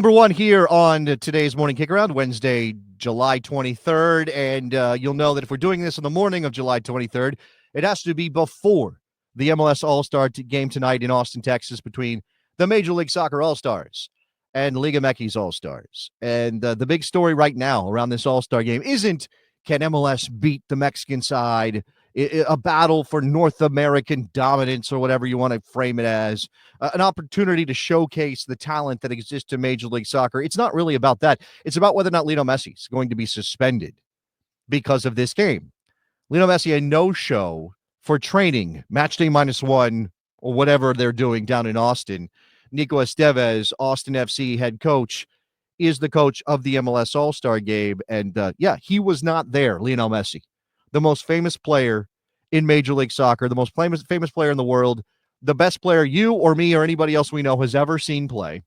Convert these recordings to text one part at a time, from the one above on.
Number one here on today's Morning Kickaround, Wednesday, July 23rd. And you'll know that if we're doing this on the morning of July 23rd, it has to be before the MLS All-Star Game tonight in Austin, Texas, between the Major League Soccer All-Stars and Liga MX All-Stars. And the big story right now around this All-Star Game isn't can MLS beat the Mexican side, a battle for North American dominance or whatever you want to frame it as, an opportunity to showcase the talent that exists in Major League Soccer. It's not really about that. It's about whether or not Lionel Messi is going to be suspended because of this game. Lionel Messi, a no-show for training, match day -1, or whatever they're doing down in Austin. Nico Estevez, Austin FC head coach, is the coach of the MLS All-Star Game. And he was not there, Lionel Messi, the most famous player in Major League Soccer, the most famous player in the world, the best player you or me or anybody else we know has ever seen play,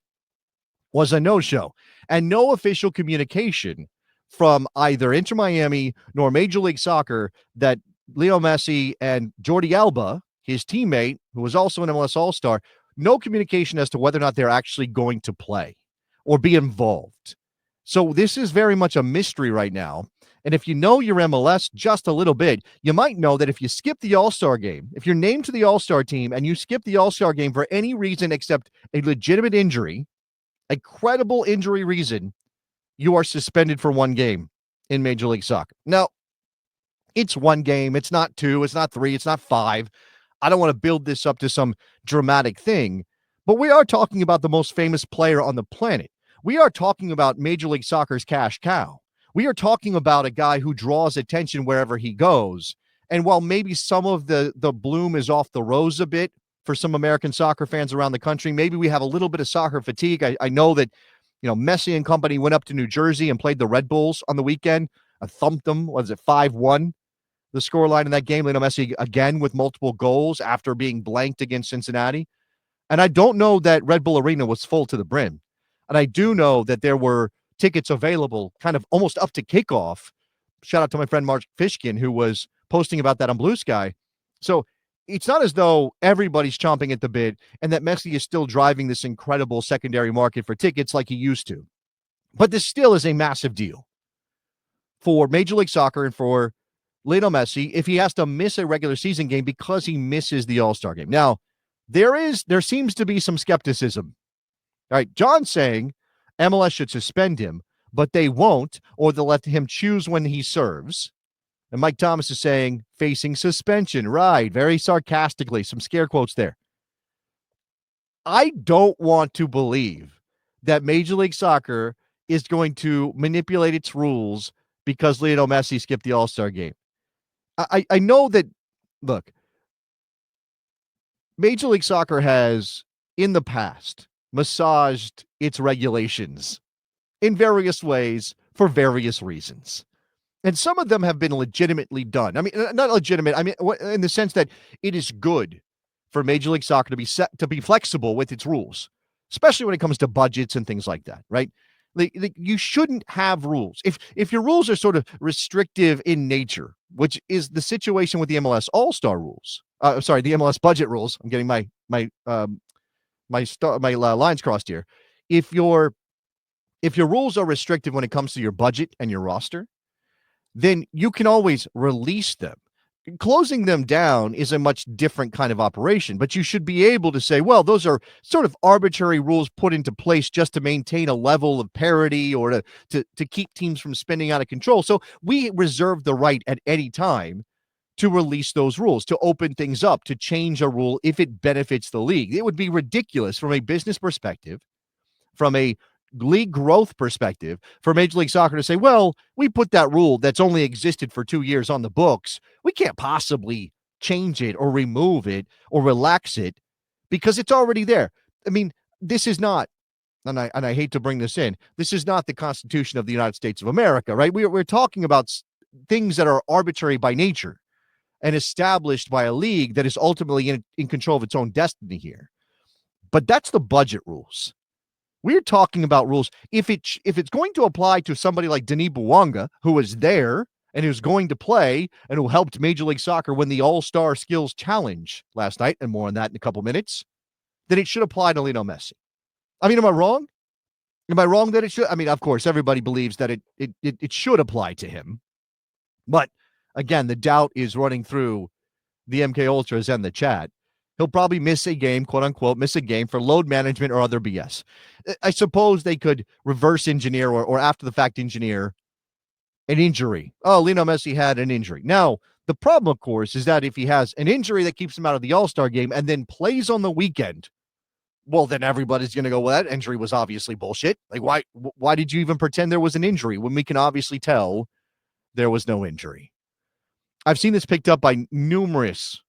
was a no-show. And no official communication from either Inter Miami nor Major League Soccer that Leo Messi and Jordi Alba, his teammate, who was also an MLS All-Star, no communication as to whether or not they're actually going to play or be involved. So this is very much a mystery right now. And if you know your MLS just a little bit, you might know that if you skip the All-Star game, if you're named to the All-Star team and you skip the All-Star game for any reason except a legitimate injury, a credible injury reason, you are suspended for one game in Major League Soccer. Now, it's one game. It's not two. It's not three. It's not five. I don't want to build this up to some dramatic thing, but we are talking about the most famous player on the planet. We are talking about Major League Soccer's cash cow. We are talking about a guy who draws attention wherever he goes. And while maybe some of the bloom is off the rose a bit for some American soccer fans around the country, maybe we have a little bit of soccer fatigue. I know that, Messi and company went up to New Jersey and played the Red Bulls on the weekend. Thumped them. What is it, 5-1? The scoreline in that game. Lionel Messi again with multiple goals after being blanked against Cincinnati. And I don't know that Red Bull Arena was full to the brim. And I do know that there were tickets available kind of almost up to kickoff. Shout out to my friend Mark Fishkin, who was posting about that on Blue Sky. So it's not as though everybody's chomping at the bit and that Messi is still driving this incredible secondary market for tickets like he used to. But this still is a massive deal for Major League Soccer and for Lionel Messi if he has to miss a regular season game because he misses the All-Star game. Now, there seems to be some skepticism. All right, John's saying MLS should suspend him, but they won't, or they'll let him choose when he serves. And Mike Thomas is saying facing suspension. Right, very sarcastically, some scare quotes there. I don't want to believe that Major League Soccer is going to manipulate its rules because Lionel Messi skipped the All-Star game. I know that, look, Major League Soccer has, in the past, massaged its regulations in various ways for various reasons. And some of them have been legitimately done. I mean, not legitimate. I mean, in the sense that it is good for Major League Soccer to be flexible with its rules, especially when it comes to budgets and things like that, right? You shouldn't have rules. If your rules are sort of restrictive in nature, which is the situation with the MLS All-Star rules. The MLS budget rules. I'm getting my lines crossed here. If your rules are restrictive when it comes to your budget and your roster, then you can always release them. Closing them down is a much different kind of operation, but you should be able to say, well, those are sort of arbitrary rules put into place just to maintain a level of parity or to keep teams from spinning out of control. So we reserve the right at any time to release those rules, to open things up, to change a rule if it benefits the league. It would be ridiculous from a business perspective, from a league growth perspective, for Major League Soccer to say, well, we put that rule that's only existed for 2 years on the books. We can't possibly change it or remove it or relax it because it's already there. I mean, this is not, and I hate to bring this in, this is not the Constitution of the United States of America, right? We're talking about things that are arbitrary by nature and established by a league that is ultimately in control of its own destiny here. But that's the budget rules. We're talking about rules. If it's going to apply to somebody like Denis Bouanga, who was there and who's going to play and who helped Major League Soccer win the All-Star Skills Challenge last night, and more on that in a couple minutes, then it should apply to Lionel Messi. I mean, am I wrong? Am I wrong that it should? I mean, of course, everybody believes that it should apply to him. But again, the doubt is running through the MK Ultras and the chat. He'll probably miss a game, quote unquote, miss a game for load management or other BS. I suppose they could reverse engineer or after the fact engineer an injury. Oh, Lionel Messi had an injury. Now, the problem, of course, is that if he has an injury that keeps him out of the All-Star game and then plays on the weekend, well, then everybody's going to go, well, that injury was obviously bullshit. Like, why did you even pretend there was an injury when we can obviously tell there was no injury? I've seen this picked up by numerous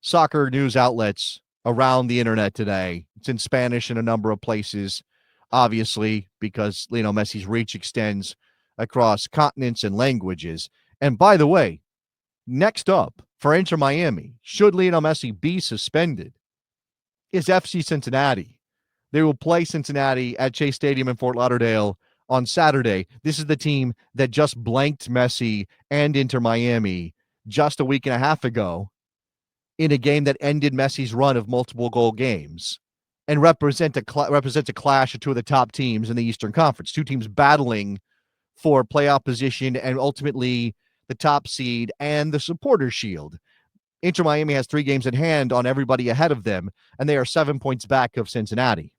soccer news outlets around the internet today. It's in Spanish in a number of places, obviously, because Lionel Messi's reach extends across continents and languages. And by the way, next up for Inter Miami, should Lionel Messi be suspended, is FC Cincinnati. They will play Cincinnati at Chase Stadium in Fort Lauderdale on Saturday. This is the team that just blanked Messi and Inter Miami just a week and a half ago in a game that ended Messi's run of multiple goal games and represents a clash of two of the top teams in the Eastern Conference, two teams battling for playoff position and ultimately the top seed and the supporter shield. Inter Miami has 3 games in hand on everybody ahead of them, and they are 7 points back of Cincinnati.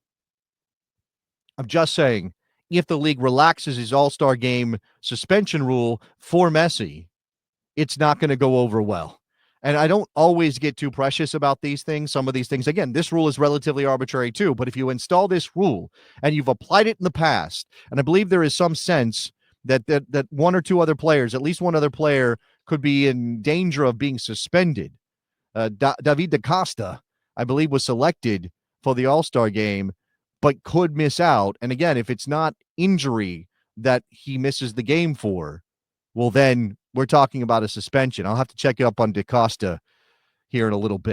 I'm just saying, if the league relaxes his All-Star game suspension rule for Messi, it's not going to go over well. And I don't always get too precious about these things. Some of these things, again, this rule is relatively arbitrary too, but if you install this rule and you've applied it in the past, and I believe there is some sense that one or two other players, at least one other player, could be in danger of being suspended. David Da Costa, I believe, was selected for the All-Star game, but could miss out. And again, if it's not injury that he misses the game for, well, then we're talking about a suspension. I'll have to check it up on Da Costa here in a little bit.